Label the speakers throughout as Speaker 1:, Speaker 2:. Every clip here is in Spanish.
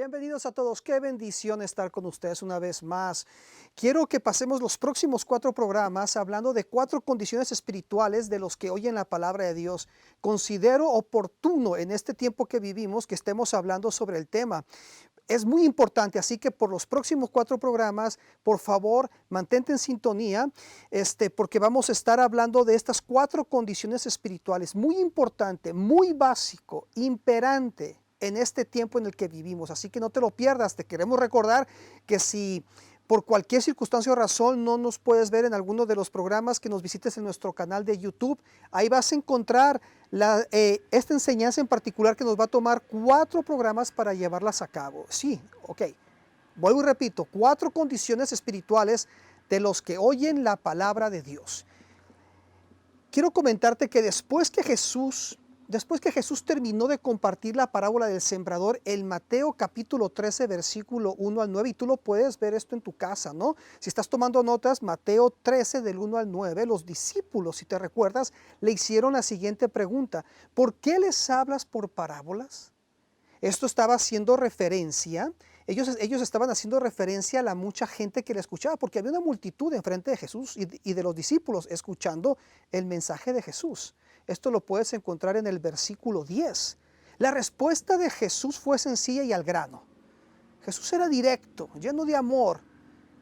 Speaker 1: Bienvenidos a todos. Qué bendición estar con ustedes una vez más. Quiero que pasemos los próximos 4 programas hablando de 4 condiciones espirituales de los que oyen la palabra de Dios. Considero oportuno en este tiempo que vivimos que estemos hablando sobre el tema. Es muy importante, así que por los próximos 4 programas, por favor, mantente en sintonía, porque vamos a estar hablando de estas 4 condiciones espirituales. Muy importante, muy básico, imperante en este tiempo en el que vivimos. Así que no te lo pierdas. Te queremos recordar que si por cualquier circunstancia o razón no nos puedes ver en alguno de los programas, que nos visites en nuestro canal de YouTube. Ahí vas a encontrar esta enseñanza en particular, que nos va a tomar 4 programas para llevarlas a cabo. Sí, ok. Vuelvo y repito, 4 condiciones espirituales de los que oyen la palabra de Dios. Quiero comentarte que después que Jesús terminó de compartir la parábola del sembrador en Mateo capítulo 13, versículo 1 al 9, y tú lo puedes ver esto en tu casa, ¿no? Si estás tomando notas, Mateo 13 del 1 al 9, los discípulos, si te recuerdas, le hicieron la siguiente pregunta: ¿por qué les hablas por parábolas? Esto estaba haciendo referencia, ellos estaban haciendo referencia a la mucha gente que le escuchaba, porque había una multitud enfrente de Jesús y de los discípulos escuchando el mensaje de Jesús. Esto lo puedes encontrar en el versículo 10. La respuesta de Jesús fue sencilla y al grano. Jesús era directo, lleno de amor,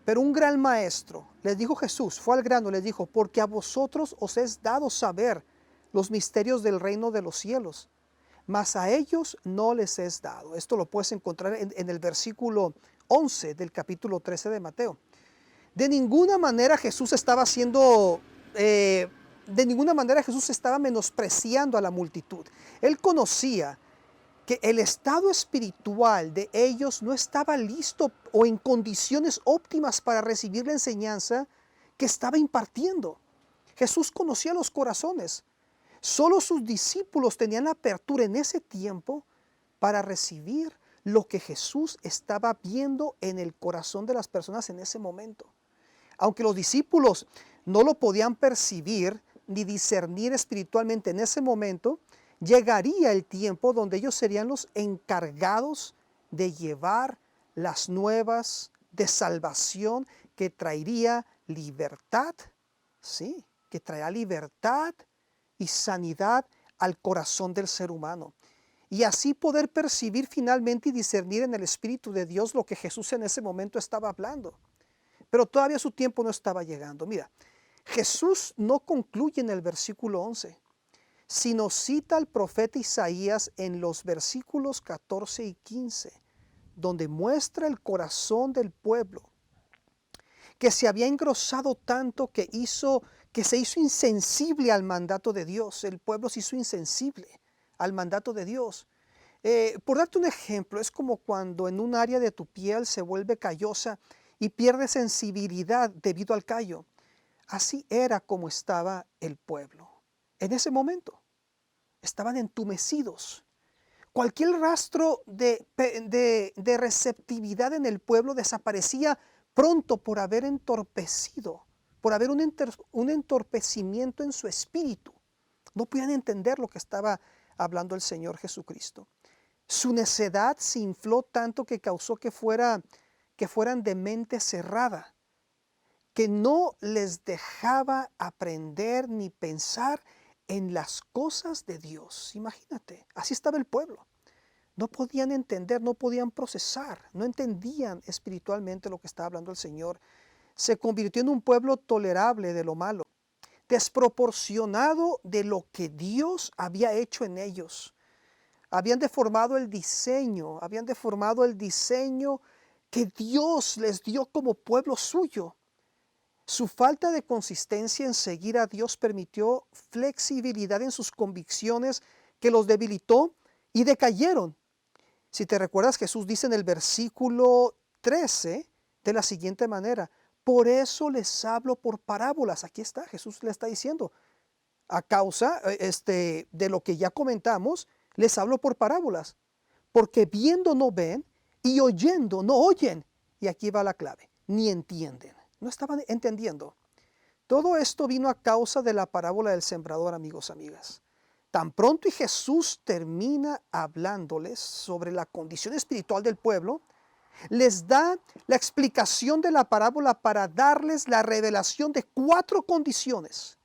Speaker 1: pero un gran maestro. Les dijo Jesús, fue al grano, les dijo: porque a vosotros os es dado saber los misterios del reino de los cielos, mas a ellos no les es dado. Esto lo puedes encontrar en el versículo 11 del capítulo 13 de Mateo. De ninguna manera Jesús estaba menospreciando a la multitud. Él conocía que el estado espiritual de ellos no estaba listo o en condiciones óptimas para recibir la enseñanza que estaba impartiendo. Jesús conocía los corazones. Solo sus discípulos tenían la apertura en ese tiempo para recibir lo que Jesús estaba viendo en el corazón de las personas en ese momento. Aunque los discípulos no lo podían percibir ni discernir espiritualmente en ese momento, llegaría el tiempo donde ellos serían los encargados de llevar las nuevas de salvación que traería libertad, sí, que traerá libertad y sanidad al corazón del ser humano. Y así poder percibir finalmente y discernir en el Espíritu de Dios lo que Jesús en ese momento estaba hablando. Pero todavía su tiempo no estaba llegando. Mira, Jesús no concluye en el versículo 11, sino cita al profeta Isaías en los versículos 14 y 15, donde muestra el corazón del pueblo, que se había engrosado tanto que se hizo insensible al mandato de Dios. El pueblo se hizo insensible al mandato de Dios. Por darte un ejemplo, es como cuando en un área de tu piel se vuelve callosa y pierde sensibilidad debido al callo. Así era como estaba el pueblo. En ese momento estaban entumecidos. Cualquier rastro de receptividad en el pueblo desaparecía pronto por haber entorpecido, por haber un entorpecimiento en su espíritu. No podían entender lo que estaba hablando el Señor Jesucristo. Su necedad se infló tanto que causó que fueran de mente cerrada, que no les dejaba aprender ni pensar en las cosas de Dios. Imagínate, así estaba el pueblo. No podían entender, no podían procesar, no entendían espiritualmente lo que estaba hablando el Señor. Se convirtió en un pueblo tolerable de lo malo, desproporcionado de lo que Dios había hecho en ellos. Habían deformado el diseño que Dios les dio como pueblo suyo. Su falta de consistencia en seguir a Dios permitió flexibilidad en sus convicciones que los debilitó y decayeron. Si te recuerdas, Jesús dice en el versículo 13 de la siguiente manera: por eso les hablo por parábolas. Aquí está, Jesús le está diciendo, a causa de lo que ya comentamos, les hablo por parábolas, porque viendo no ven y oyendo no oyen. Y aquí va la clave: ni entienden. No estaban entendiendo. Todo esto vino a causa de la parábola del sembrador, amigos, amigas. Tan pronto y Jesús termina hablándoles sobre la condición espiritual del pueblo, les da la explicación de la parábola para darles la revelación de cuatro condiciones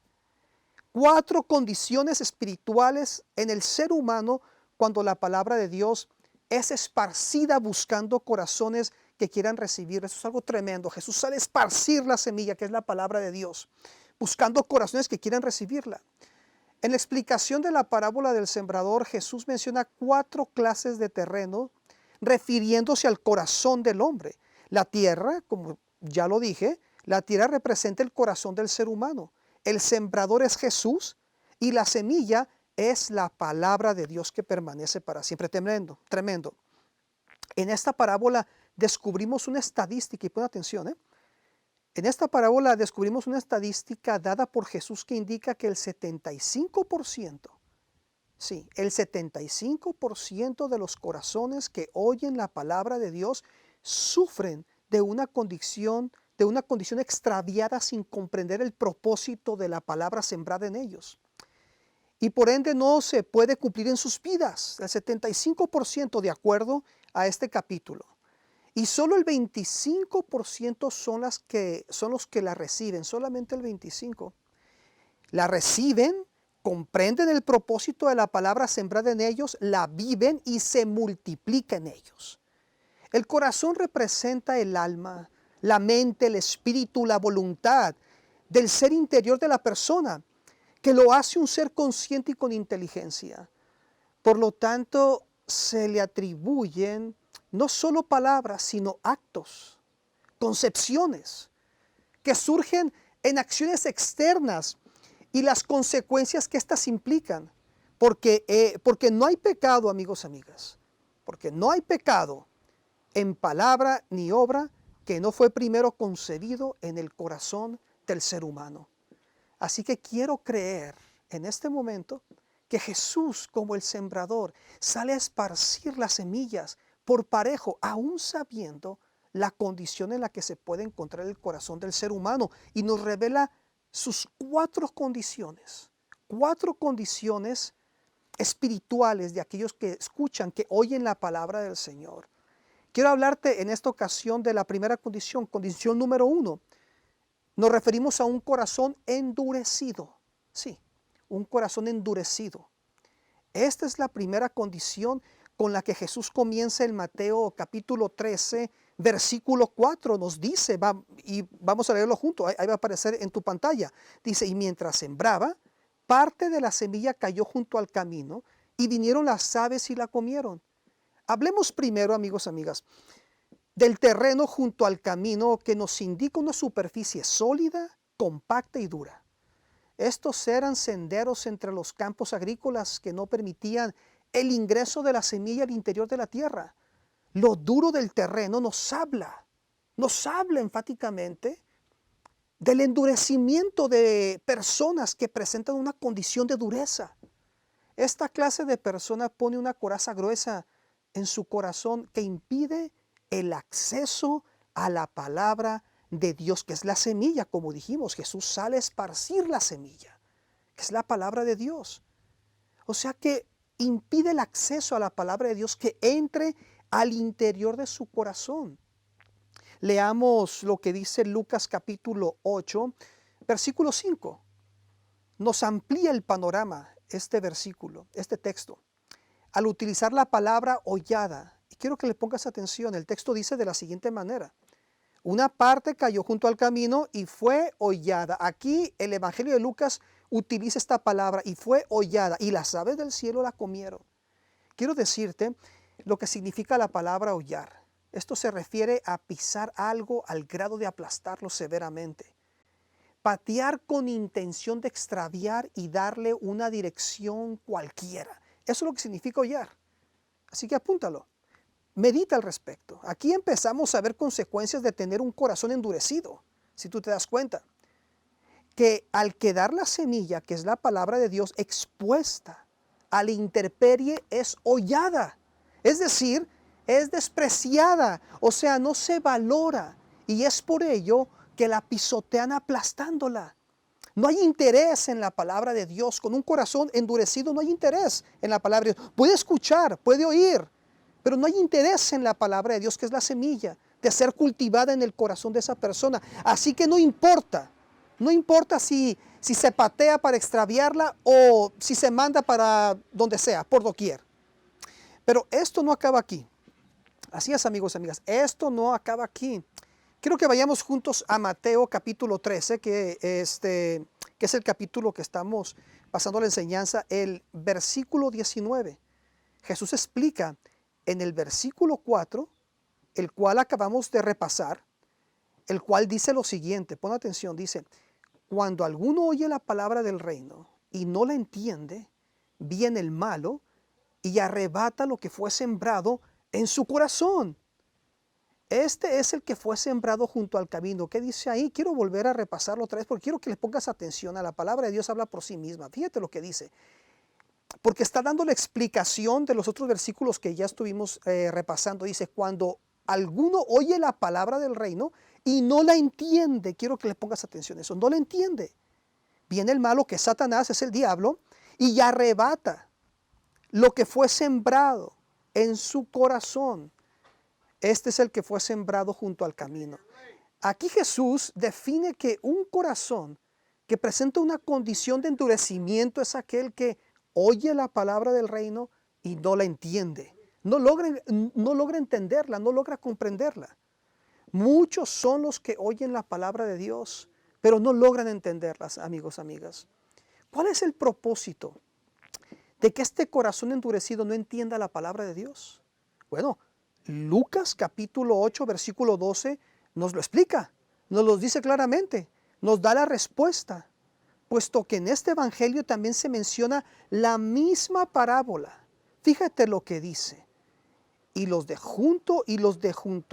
Speaker 1: espirituales en el ser humano cuando la palabra de Dios es esparcida buscando corazones que quieran recibir. Eso es algo tremendo. Jesús sale a esparcir la semilla, que es la palabra de Dios, buscando corazones que quieran recibirla. En la explicación de la parábola del sembrador, Jesús menciona cuatro clases de terreno refiriéndose al corazón del hombre. La tierra, como ya lo dije, la tierra representa el corazón del ser humano. El sembrador es Jesús y la semilla es la palabra de Dios que permanece para siempre. Tremendo, tremendo. En esta parábola descubrimos una estadística, y pon atención, En esta parábola descubrimos una estadística dada por Jesús que indica que el 75%, sí, el 75% de los corazones que oyen la palabra de Dios sufren de una condición extraviada sin comprender el propósito de la palabra sembrada en ellos. Y por ende no se puede cumplir en sus vidas, el 75% de acuerdo a este capítulo. Y solo el 25% son los que la reciben, solamente el 25%. La reciben, comprenden el propósito de la palabra sembrada en ellos, la viven y se multiplica en ellos. El corazón representa el alma, la mente, el espíritu, la voluntad del ser interior de la persona, que lo hace un ser consciente y con inteligencia. Por lo tanto, se le atribuyen no solo palabras, sino actos, concepciones, que surgen en acciones externas y las consecuencias que éstas implican. Porque no hay pecado, amigos, amigas, porque no hay pecado en palabra ni obra que no fue primero concebido en el corazón del ser humano. Así que quiero creer en este momento que Jesús, como el sembrador, sale a esparcir las semillas por parejo, aún sabiendo la condición en la que se puede encontrar el corazón del ser humano, y nos revela sus cuatro condiciones espirituales de aquellos que escuchan, que oyen la palabra del Señor. Quiero hablarte en esta ocasión de la primera condición número 1. Nos referimos a un corazón endurecido. Sí, un corazón endurecido. Esta es la primera condición con la que Jesús comienza en Mateo capítulo 13, versículo 4. Nos dice, y vamos a leerlo juntos, ahí va a aparecer en tu pantalla. Dice, y mientras sembraba, parte de la semilla cayó junto al camino y vinieron las aves y la comieron. Hablemos primero, amigos, amigas, del terreno junto al camino, que nos indica una superficie sólida, compacta y dura. Estos eran senderos entre los campos agrícolas que no permitían el ingreso de la semilla al interior de la tierra. Lo duro del terreno nos habla enfáticamente del endurecimiento de personas que presentan una condición de dureza. Esta clase de persona pone una coraza gruesa en su corazón que impide el acceso a la palabra de Dios, que es la semilla. Como dijimos, Jesús sale a esparcir la semilla, que es la palabra de Dios. O sea que impide el acceso a la palabra de Dios que entre al interior de su corazón. Leamos lo que dice Lucas capítulo 8, versículo 5. Nos amplía el panorama este versículo, este texto, al utilizar la palabra hollada. Y quiero que le pongas atención. El texto dice de la siguiente manera: una parte cayó junto al camino y fue hollada. Aquí el Evangelio de Lucas utiliza esta palabra, y fue hollada, y las aves del cielo la comieron. Quiero decirte lo que significa la palabra hollar. Esto se refiere a pisar algo al grado de aplastarlo severamente. Patear con intención de extraviar y darle una dirección cualquiera. Eso es lo que significa hollar. Así que apúntalo. Medita al respecto. Aquí empezamos a ver consecuencias de tener un corazón endurecido, si tú te das cuenta. Que al quedar la semilla, que es la palabra de Dios, expuesta a la intemperie, es hollada. Es decir, es despreciada, o sea, no se valora. Y es por ello que la pisotean aplastándola. No hay interés en la palabra de Dios. Con un corazón endurecido no hay interés en la palabra de Dios. Puede escuchar, puede oír, pero no hay interés en la palabra de Dios, que es la semilla de ser cultivada en el corazón de esa persona. Así que no importa si se patea para extraviarla o si se manda para donde sea, por doquier. Pero esto no acaba aquí. Así es, amigos y amigas, esto no acaba aquí. Quiero que vayamos juntos a Mateo capítulo 13, que es el capítulo que estamos pasando la enseñanza, el versículo 19. Jesús explica en el versículo 4, el cual acabamos de repasar, el cual dice lo siguiente, pon atención, dice: cuando alguno oye la palabra del reino y no la entiende, viene el malo y arrebata lo que fue sembrado en su corazón. Este es el que fue sembrado junto al camino. ¿Qué dice ahí? Quiero volver a repasarlo otra vez porque quiero que le pongas atención. A la palabra de Dios habla por sí misma. Fíjate lo que dice. Porque está dando la explicación de los otros versículos que ya estuvimos repasando. Dice, cuando alguno oye la palabra del reino y no la entiende, quiero que le pongas atención a eso, no la entiende. Viene el malo, que es Satanás, es el diablo, y arrebata lo que fue sembrado en su corazón. Este es el que fue sembrado junto al camino. Aquí Jesús define que un corazón que presenta una condición de endurecimiento es aquel que oye la palabra del reino y no la entiende. No logra entenderla, no logra comprenderla. Muchos son los que oyen la palabra de Dios, pero no logran entenderlas, amigos, amigas. ¿Cuál es el propósito de que este corazón endurecido no entienda la palabra de Dios? Bueno, Lucas capítulo 8, versículo 12 nos lo explica, nos lo dice claramente, nos da la respuesta, puesto que en este evangelio también se menciona la misma parábola. Fíjate lo que dice. Y los de junto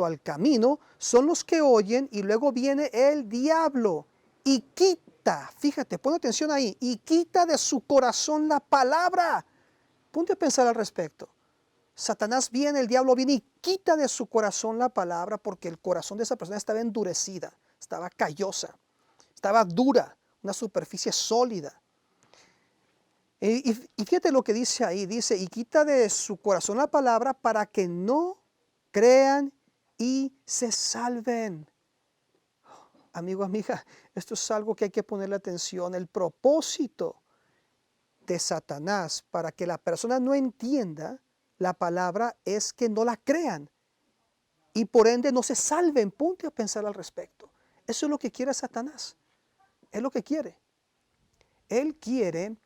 Speaker 1: al camino son los que oyen, y luego viene el diablo y quita, fíjate, pon atención ahí, y quita de su corazón la palabra. Ponte a pensar al respecto. Satanás viene, el diablo viene y quita de su corazón la palabra, porque el corazón de esa persona estaba endurecida, estaba callosa, estaba dura, una superficie sólida. Y fíjate lo que dice ahí, dice, y quita de su corazón la palabra para que no crean y se salven. Amigo, amiga, esto es algo que hay que ponerle atención. El propósito de Satanás para que la persona no entienda la palabra es que no la crean y por ende no se salven. Ponte a pensar al respecto. Eso es lo que quiere Satanás. Es lo que quiere. Él quiere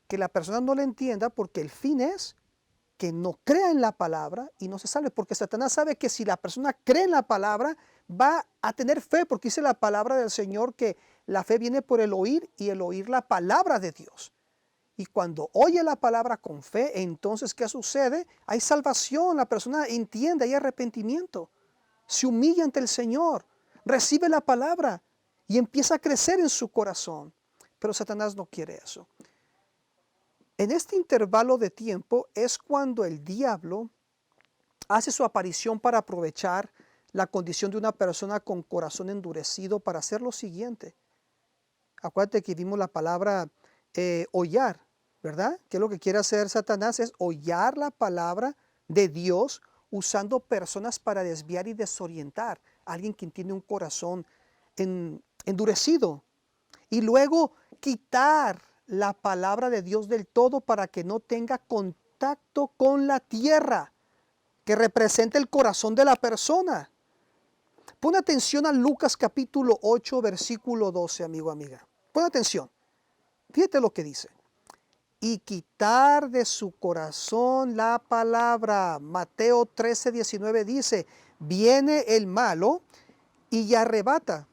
Speaker 1: que la persona no la entienda, porque el fin es que no crea en la palabra y no se salve, porque Satanás sabe que si la persona cree en la palabra va a tener fe, porque dice la palabra del Señor que la fe viene por el oír y el oír la palabra de Dios. Y cuando oye la palabra con fe, entonces ¿qué sucede? Hay salvación, la persona entiende, hay arrepentimiento, se humilla ante el Señor, recibe la palabra y empieza a crecer en su corazón. Pero Satanás no quiere eso. En este intervalo de tiempo es cuando el diablo hace su aparición para aprovechar la condición de una persona con corazón endurecido para hacer lo siguiente. Acuérdate que vimos la palabra hollar, ¿verdad? Que lo que quiere hacer Satanás es hollar la palabra de Dios usando personas para desviar y desorientar a alguien que tiene un corazón endurecido. Y luego quitar la palabra de Dios del todo para que no tenga contacto con la tierra, que representa el corazón de la persona. Pon atención a Lucas capítulo 8, versículo 12, amigo, amiga. Pon atención. Fíjate lo que dice. Y quitar de su corazón la palabra. Mateo 13, 19 dice, viene el malo y arrebata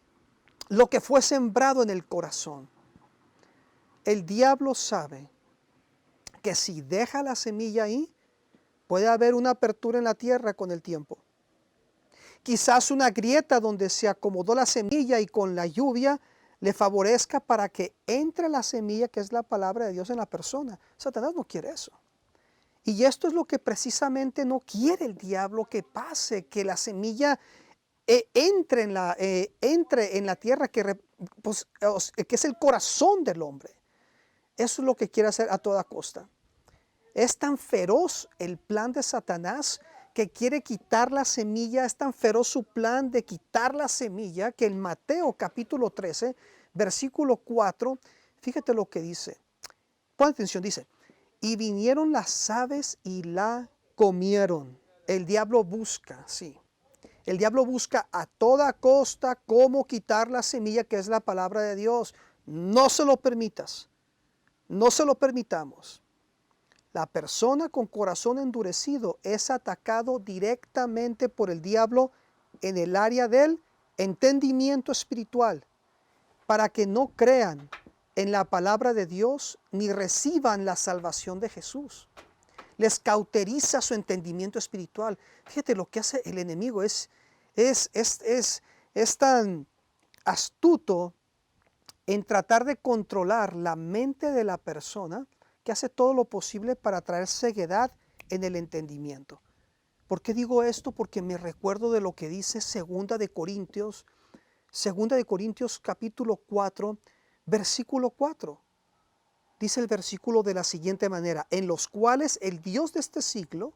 Speaker 1: lo que fue sembrado en el corazón. El diablo sabe que si deja la semilla ahí, puede haber una apertura en la tierra con el tiempo. Quizás una grieta donde se acomodó la semilla y con la lluvia le favorezca para que entre la semilla, que es la palabra de Dios, en la persona. Satanás no quiere eso. Y esto es lo que precisamente no quiere el diablo que pase, que la semilla entre en la tierra que es el corazón del hombre. Eso es lo que quiere hacer a toda costa. Es tan feroz el plan de Satanás que quiere quitar la semilla. Es tan feroz su plan de quitar la semilla que en Mateo capítulo 13, versículo 4, fíjate lo que dice. Pon atención, dice, y vinieron las aves y la comieron. El diablo busca, sí. El diablo busca a toda costa cómo quitar la semilla que es la palabra de Dios. No se lo permitas. No se lo permitamos. La persona con corazón endurecido es atacado directamente por el diablo en el área del entendimiento espiritual, para que no crean en la palabra de Dios ni reciban la salvación de Jesús. Les cauteriza su entendimiento espiritual. Fíjate lo que hace el enemigo. Es tan astuto en tratar de controlar la mente de la persona que hace todo lo posible para traer ceguedad en el entendimiento. ¿Por qué digo esto? Porque me recuerdo de lo que dice Segunda de Corintios capítulo 4, versículo 4. Dice el versículo de la siguiente manera: en los cuales el Dios de este siglo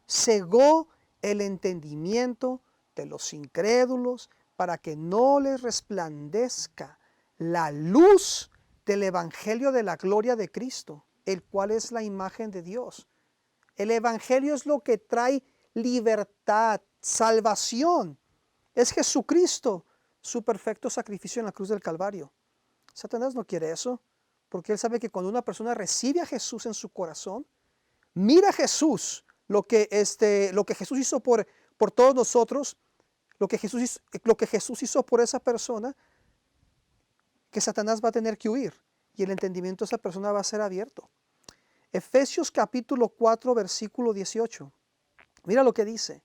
Speaker 1: cegó el entendimiento de los incrédulos para que no les resplandezca la luz del evangelio de la gloria de Cristo, el cual es la imagen de Dios. El evangelio es lo que trae libertad, salvación. Es Jesucristo, su perfecto sacrificio en la cruz del Calvario. Satanás no quiere eso, porque él sabe que cuando una persona recibe a Jesús en su corazón, mira a Jesús, lo que Jesús hizo por todos nosotros, lo que Jesús hizo por esa persona, que Satanás va a tener que huir y el entendimiento de esa persona va a ser abierto. Efesios capítulo 4, versículo 18. Mira lo que dice: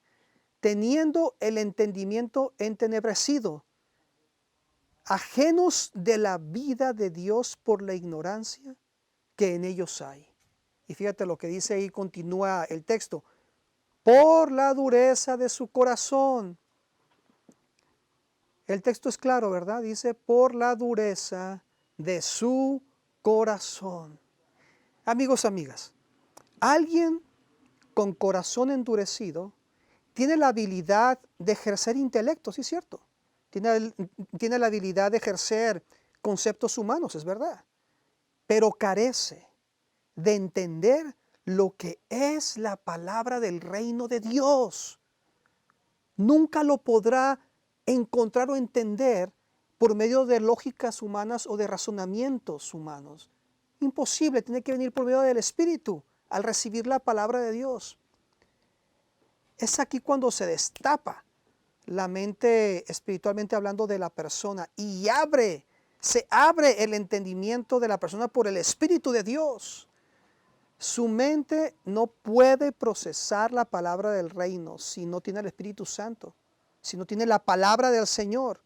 Speaker 1: teniendo el entendimiento entenebrecido, ajenos de la vida de Dios por la ignorancia que en ellos hay. Y fíjate lo que dice ahí, continúa el texto: por la dureza de su corazón. El texto es claro, ¿verdad? Dice, por la dureza de su corazón. Amigos, amigas, alguien con corazón endurecido tiene la habilidad de ejercer intelecto, ¿sí es cierto? Tiene la habilidad de ejercer conceptos humanos, es verdad. Pero carece de entender lo que es la palabra del reino de Dios. Nunca lo podrá encontrar o entender por medio de lógicas humanas o de razonamientos humanos. Imposible, tiene que venir por medio del Espíritu al recibir la palabra de Dios. Es aquí cuando se destapa la mente espiritualmente hablando de la persona y se abre el entendimiento de la persona por el Espíritu de Dios. Su mente no puede procesar la palabra del reino si no tiene el Espíritu Santo, si no tiene la palabra del Señor,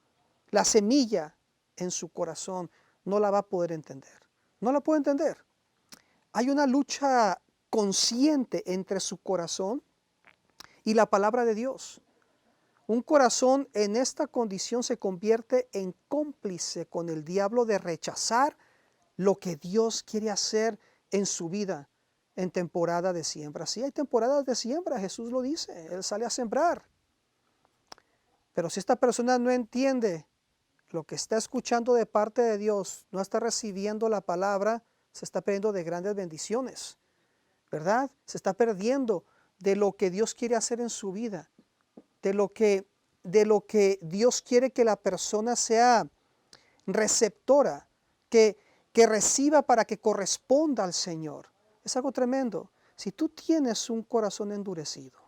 Speaker 1: la semilla en su corazón, no la va a poder entender. No la puede entender. Hay una lucha consciente entre su corazón y la palabra de Dios. Un corazón en esta condición se convierte en cómplice con el diablo de rechazar lo que Dios quiere hacer en su vida en temporada de siembra. Sí, hay temporadas de siembra, Jesús lo dice, Él sale a sembrar. Pero si esta persona no entiende lo que está escuchando de parte de Dios, no está recibiendo la palabra, se está perdiendo de grandes bendiciones, ¿verdad? Se está perdiendo de lo que Dios quiere hacer en su vida, de lo que Dios quiere que la persona sea receptora, que reciba para que corresponda al Señor. Es algo tremendo. Si tú tienes un corazón endurecido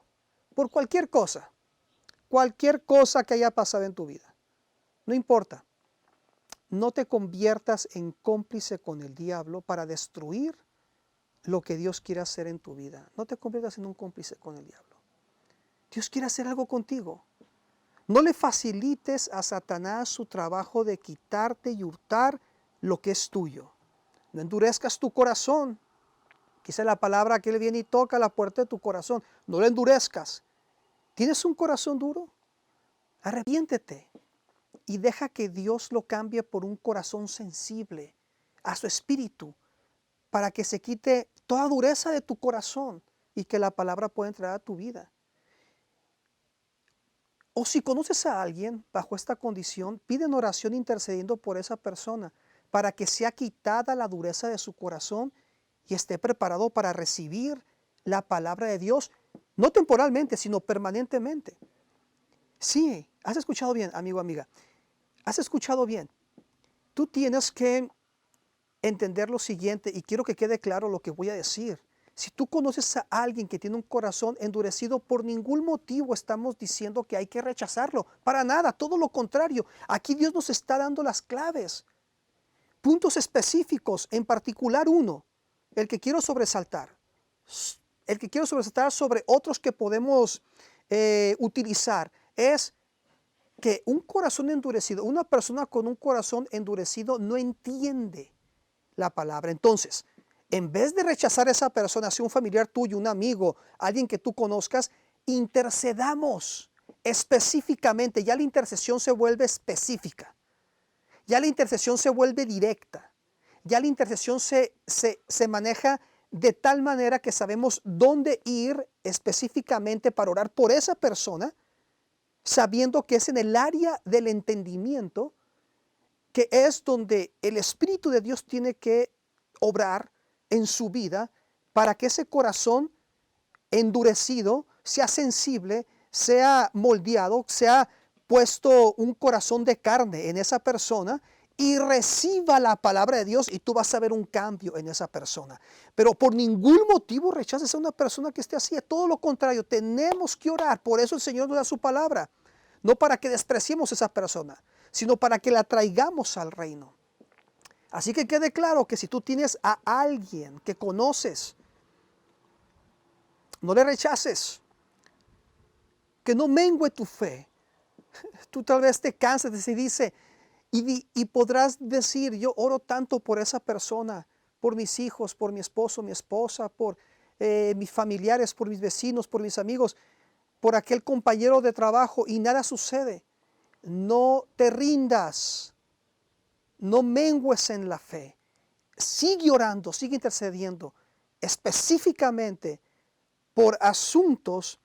Speaker 1: por cualquier cosa que haya pasado en tu vida, no importa, no te conviertas en cómplice con el diablo para destruir lo que Dios quiere hacer en tu vida. No te conviertas en un cómplice con el diablo. Dios quiere hacer algo contigo. No le facilites a Satanás su trabajo de quitarte y hurtar lo que es tuyo. No endurezcas tu corazón. Quizá la palabra que Él viene y toca la puerta de tu corazón. No lo endurezcas. ¿Tienes un corazón duro? Arrepiéntete y deja que Dios lo cambie por un corazón sensible a su espíritu, para que se quite toda dureza de tu corazón y que la palabra pueda entrar a tu vida. O si conoces a alguien bajo esta condición, pide en oración intercediendo por esa persona para que sea quitada la dureza de su corazón y esté preparado para recibir la palabra de Dios, no temporalmente, sino permanentemente. Sí, has escuchado bien, amigo, amiga. Has escuchado bien. Tú tienes que entender lo siguiente, y quiero que quede claro lo que voy a decir. Si tú conoces a alguien que tiene un corazón endurecido, por ningún motivo estamos diciendo que hay que rechazarlo. Para nada, todo lo contrario. Aquí Dios nos está dando las claves. Puntos específicos, en particular uno, el que quiero sobresaltar. El que quiero sobresaltar sobre otros que podemos utilizar es que un corazón endurecido, una persona con un corazón endurecido no entiende la palabra. Entonces, en vez de rechazar a esa persona, sea un familiar tuyo, un amigo, alguien que tú conozcas, intercedamos específicamente. Ya la intercesión se vuelve específica. Ya la intercesión se vuelve directa. Ya la intercesión se maneja de tal manera que sabemos dónde ir específicamente para orar por esa persona, sabiendo que es en el área del entendimiento, que es donde el Espíritu de Dios tiene que obrar en su vida para que ese corazón endurecido sea sensible, sea moldeado, sea puesto un corazón de carne en esa persona y reciba la palabra de Dios, y tú vas a ver un cambio en esa persona. Pero por ningún motivo rechaces a una persona que esté así. Todo lo contrario, tenemos que orar. Por eso el Señor nos da su palabra. No para que despreciemos a esa persona, sino para que la traigamos al reino. Así que quede claro que si tú tienes a alguien que conoces, no le rechaces, que no mengue tu fe. Tú tal vez te cansas y dice, y podrás decir, yo oro tanto por esa persona, por mis hijos, por mi esposo, mi esposa, por mis familiares, por mis vecinos, por mis amigos, por aquel compañero de trabajo, y nada sucede. No te rindas, no mengues en la fe. Sigue orando, sigue intercediendo, específicamente por asuntos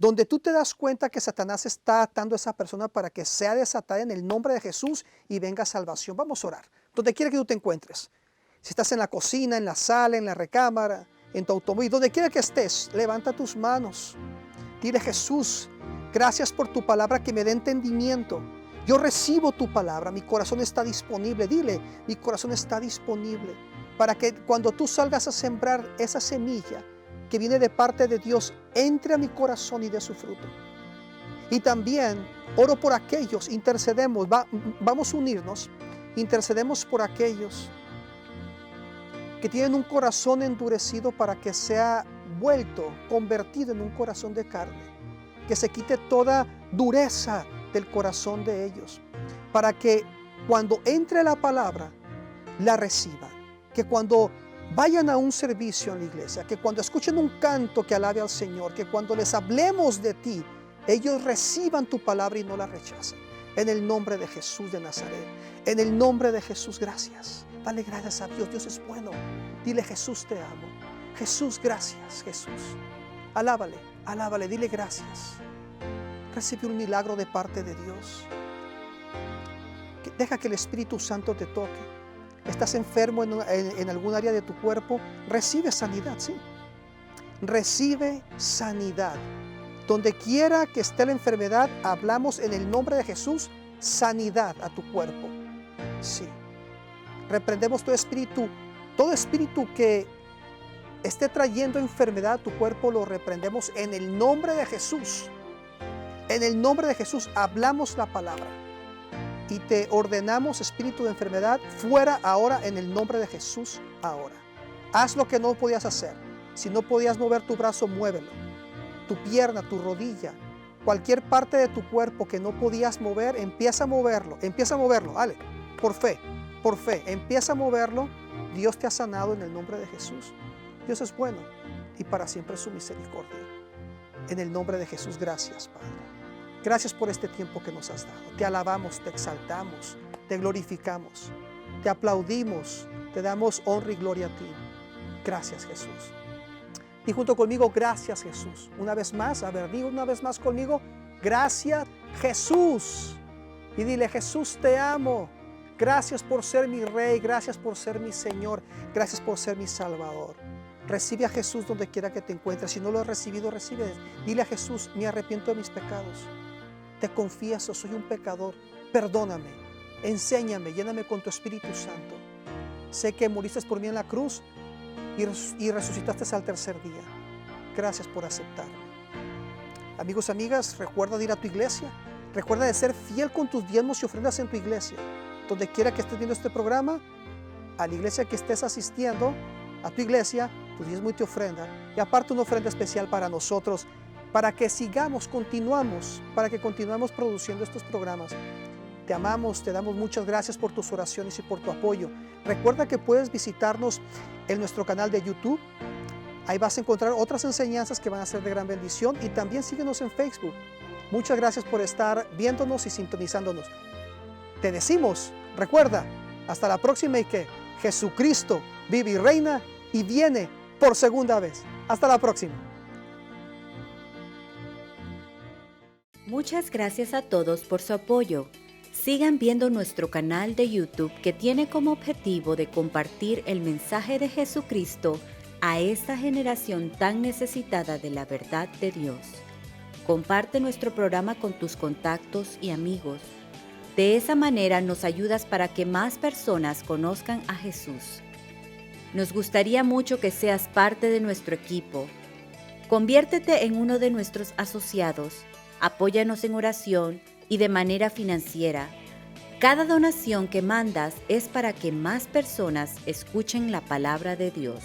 Speaker 1: donde tú te das cuenta que Satanás está atando a esa persona para que sea desatada en el nombre de Jesús y venga salvación. Vamos a orar. Donde quiera que tú te encuentres. Si estás en la cocina, en la sala, en la recámara, en tu automóvil, donde quiera que estés, levanta tus manos. Dile: Jesús, gracias por tu palabra que me da entendimiento. Yo recibo tu palabra, mi corazón está disponible. Dile: mi corazón está disponible para que cuando tú salgas a sembrar esa semilla que viene de parte de Dios, entre a mi corazón y dé su fruto. Y también oro por aquellos, intercedemos, vamos a unirnos, intercedemos por aquellos que tienen un corazón endurecido para que sea vuelto, convertido en un corazón de carne, que se quite toda dureza del corazón de ellos, para que cuando entre la palabra, la reciban, que cuando vayan a un servicio en la iglesia, que cuando escuchen un canto que alabe al Señor, que cuando les hablemos de ti, ellos reciban tu palabra y no la rechacen. En el nombre de Jesús de Nazaret, en el nombre de Jesús, gracias. Dale gracias a Dios, Dios es bueno. Dile: Jesús, te amo. Jesús, gracias, Jesús. Alábale, alábale, dile gracias. Recibe un milagro de parte de Dios. Deja que el Espíritu Santo te toque. Estás enfermo en algún área de tu cuerpo, recibe sanidad, sí. Recibe sanidad. Donde quiera que esté la enfermedad, hablamos en el nombre de Jesús, sanidad a tu cuerpo. Sí. Reprendemos todo espíritu que esté trayendo enfermedad a tu cuerpo, lo reprendemos en el nombre de Jesús. En el nombre de Jesús hablamos la palabra. Y te ordenamos, espíritu de enfermedad, fuera ahora en el nombre de Jesús ahora. Haz lo que no podías hacer. Si no podías mover tu brazo, muévelo. Tu pierna, tu rodilla, cualquier parte de tu cuerpo que no podías mover, empieza a moverlo. Empieza a moverlo, dale, por fe, empieza a moverlo. Dios te ha sanado en el nombre de Jesús. Dios es bueno y para siempre su misericordia. En el nombre de Jesús, gracias, Padre. Gracias por este tiempo que nos has dado. Te alabamos, te exaltamos, te glorificamos, te aplaudimos, te damos honra y gloria a ti. Gracias, Jesús. Y junto conmigo, gracias, Jesús. Una vez más, digo una vez más conmigo, gracias, Jesús. Y dile, Jesús, te amo. Gracias por ser mi Rey, gracias por ser mi Señor, gracias por ser mi Salvador. Recibe a Jesús donde quiera que te encuentres. Si no lo has recibido, recibe. Dile a Jesús, me arrepiento de mis pecados. Te confieso, soy un pecador. Perdóname, enséñame, lléname con tu Espíritu Santo. Sé que moriste por mí en la cruz y resucitaste al tercer día. Gracias por aceptarme. Amigos, amigas, recuerda de ir a tu iglesia. Recuerda de ser fiel con tus diezmos y ofrendas en tu iglesia. Donde quiera que estés viendo este programa, a la iglesia que estés asistiendo, a tu iglesia, tu diezmo y tu ofrenda. Y aparte una ofrenda especial para nosotros, para que continuamos produciendo estos programas. Te amamos, te damos muchas gracias por tus oraciones y por tu apoyo. Recuerda que puedes visitarnos en nuestro canal de YouTube. Ahí vas a encontrar otras enseñanzas que van a ser de gran bendición, y también síguenos en Facebook. Muchas gracias por estar viéndonos y sintonizándonos. Te decimos, recuerda, hasta la próxima, y que Jesucristo vive y reina y viene por segunda vez. Hasta la próxima.
Speaker 2: Muchas gracias a todos por su apoyo. Sigan viendo nuestro canal de YouTube, que tiene como objetivo de compartir el mensaje de Jesucristo a esta generación tan necesitada de la verdad de Dios. Comparte nuestro programa con tus contactos y amigos. De esa manera nos ayudas para que más personas conozcan a Jesús. Nos gustaría mucho que seas parte de nuestro equipo. Conviértete en uno de nuestros asociados. Apóyanos en oración y de manera financiera. Cada donación que mandas es para que más personas escuchen la palabra de Dios.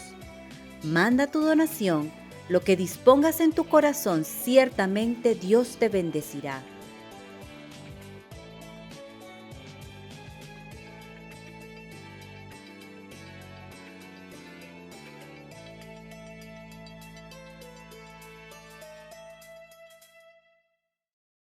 Speaker 2: Manda tu donación. Lo que dispongas en tu corazón, ciertamente Dios te bendecirá.